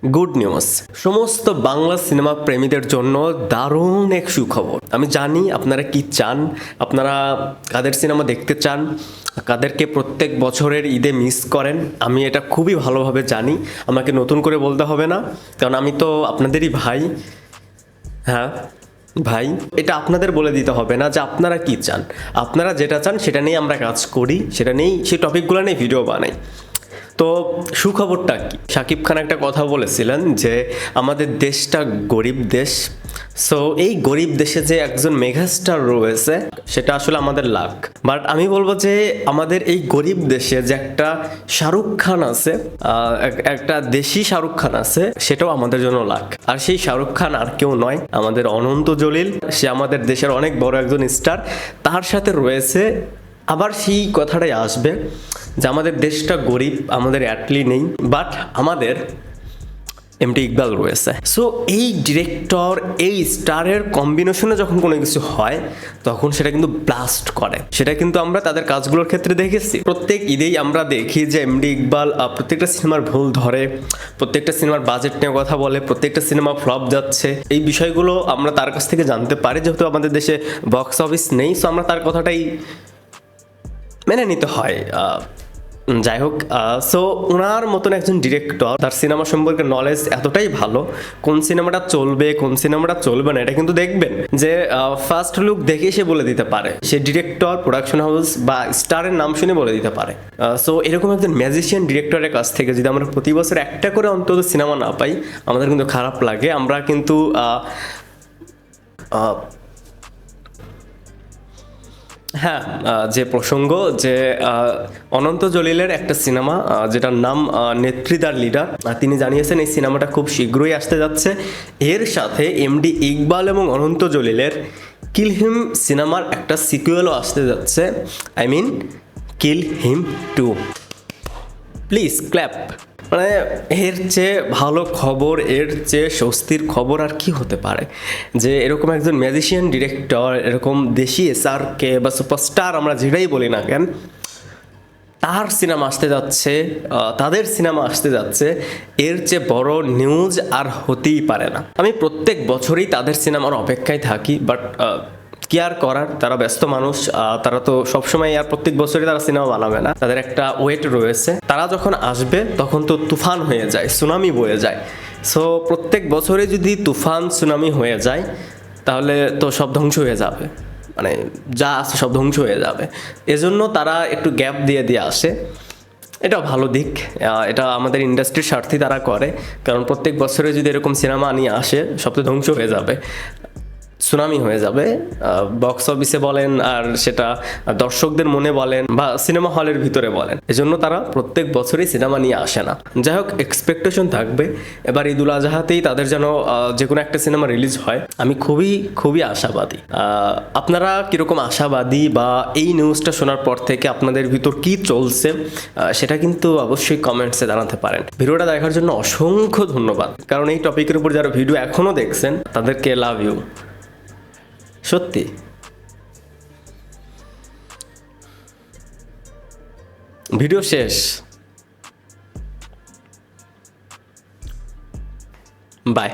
Good news, সমস্ত Bangla cinema প্রেমীদের জন্য দারুণ এক সুখবর। আমি জানি আপনারা কি চান, আপনারা কাদের সিনেমা দেখতে চান, কাদেরকে প্রত্যেক বছরের ঈদে মিস করেন। আমি এটা খুবই ভালোভাবে জানি, আমাকে নতুন করে বলতে হবে না, কারণ আমি তো আপনাদেরই ভাই। হ্যাঁ ভাই, এটা আপনাদের বলে দিতে হবে না যে আপনারা কি চান। আপনারা যেটা চান সেটা নিয়ে আমরা কাজ করি, সেটা নিয়েই সেই টপিকগুলো নিয়ে ভিডিও বানাই। তো সুখবরটা কি, শাকিব খান একটা কথা বলেছিলেন যে আমাদের দেশটা গরিব দেশ। সো এই গরিব দেশে যে একজন মেগাস্টার রয়েছে সেটা আসলে আমাদের লাক। বাট আমি বলবো যে আমাদের এই গরিব দেশে যে একটা শাহরুখ খান আছে, একটা দেশি শাহরুখ খান আছে, সেটাও আমাদের জন্য লাক। আর সেই শাহরুখ খান আর কেউ নয়, আমাদের অনন্ত জলিল। সে আমাদের দেশের অনেক বড় একজন স্টার। তার সাথে রয়েছে আবার সেই কথাটাই আসবে যে আমাদের দেশটা গরিব, আমাদের অ্যাটলি নেই, বাট আমাদের এমডি ইকবাল রয়েছে। সো এই ডিরেক্টর, এই স্টারের কম্বিনেশনে যখন কোনো কিছু হয় তখন সেটা কিন্তু ব্লাস্ট করে। সেটা কিন্তু আমরা তাদের কাজগুলোর ক্ষেত্রে দেখেছি। প্রত্যেক ঈদেই আমরা দেখি যে এমডি ইকবাল প্রত্যেকটা সিনেমার ভুল ধরে, প্রত্যেকটা সিনেমার বাজেট নিয়ে কথা বলে, প্রত্যেকটা সিনেমা ফ্লপ যাচ্ছে। এই বিষয়গুলো আমরা তার কাছ থেকে জানতে পারি, যেহেতু আমাদের দেশে বক্স অফিস নেই। সো আমরা তার কথাটাই মেনে নিতে হয়। যাই হোক, সো ওনার মতন একজন ডিরেক্টর, তার সিনেমা সম্পর্কে নলেজ এতটাই ভালো, কোন সিনেমাটা চলবে কোন সিনেমাটা চলবে না এটা কিন্তু দেখবেন যে ফার্স্ট লুক দেখে সে বলে দিতে পারে। সে ডিরেক্টর, প্রোডাকশন হাউস বা স্টারের নাম শুনে বলে দিতে পারে। সো এরকম একজন ম্যাজিশিয়ান ডিরেক্টরের কাছ থেকে যদি আমরা প্রতি বছর একটা করে অন্তত সিনেমা না পাই, আমাদের কিন্তু খারাপ লাগে। আমরা কিন্তু হ্যাঁ, যে প্রসঙ্গ যে অনন্ত জলিলের একটা সিনেমা যেটার নাম নেত্রীদার লিডার, তিনি জানিয়েছেন এই সিনেমাটা খুব শীঘ্রই আসতে যাচ্ছে। এর সাথে এমডি ইকবাল এবং অনন্ত জলিলের কিল হিম সিনেমার একটা সিকুয়েলও আসতে যাচ্ছে। I mean kill him 2। Please clap. মানে এর চেয়ে ভালো খবর, এর চেয়ে স্বস্তির খবর আর কি হতে পারে যে এরকম একজন ম্যাজিশিয়ান ডিরেক্টর, এরকম দেশি এসআরকে বা সুপারস্টার আমরা যেটাই বলি না কেন, তার সিনেমা আসতে যাচ্ছে, তাদের সিনেমা আসতে যাচ্ছে। এর চেয়ে বড় নিউজ আর হতেই পারে না। আমি প্রত্যেক বছরই তাদের সিনেমার অপেক্ষায় থাকি, বাট কি আর করার, তারা ব্যস্ত মানুষ, তারা তো সবসময় আর প্রত্যেক বছরই তারা সিনেমা বানাবে না, তাদের একটা ওয়েট রয়েছে। তারা যখন আসবে তখন তো তুফান হয়ে যায়, সুনামি বয়ে যায়। সো প্রত্যেক বছরে যদি তুফান সুনামি হয়ে যায় তাহলে তো সব ধ্বংস হয়ে যাবে, মানে যা আছে সব ধ্বংস হয়ে যাবে। এজন্য তারা একটু গ্যাপ দিয়ে দিয়ে আসে। এটা ভালো দিক, এটা আমাদের ইন্ডাস্ট্রির স্বার্থে তারা করে, কারণ প্রত্যেক বছরে যদি এরকম সিনেমা নিয়ে আসে সব তো ধ্বংস হয়ে যাবে, সুনামি হয়ে যাবে, বক্স অফিসে বলেন আর সেটা দর্শকদের মনে বলেন বা সিনেমা হলের ভিতরে বলেন। এজন্য তারা প্রত্যেক বছরই সিনেমা নিয়ে আসে না। যাই হোক, এক্সপেকটেশন থাকবে এবার ঈদুল আজহাতেই তাদের যেন যে কোনো একটা সিনেমা রিলিজ হয়। আমি খুবই খুবই আশাবাদী। আপনারা কীরকম আশাবাদী বা এই নিউজটা শোনার পর থেকে আপনাদের ভিতর কি চলছে সেটা কিন্তু অবশ্যই কমেন্টসে জানাতে পারেন। ভিডিওটা দেখার জন্য অসংখ্য ধন্যবাদ, কারণ এই টপিকের উপর যারা ভিডিও এখনও দেখছেন তাদেরকে লাভ ইউ। সত্যি। ভিডিও শেষ। বাই।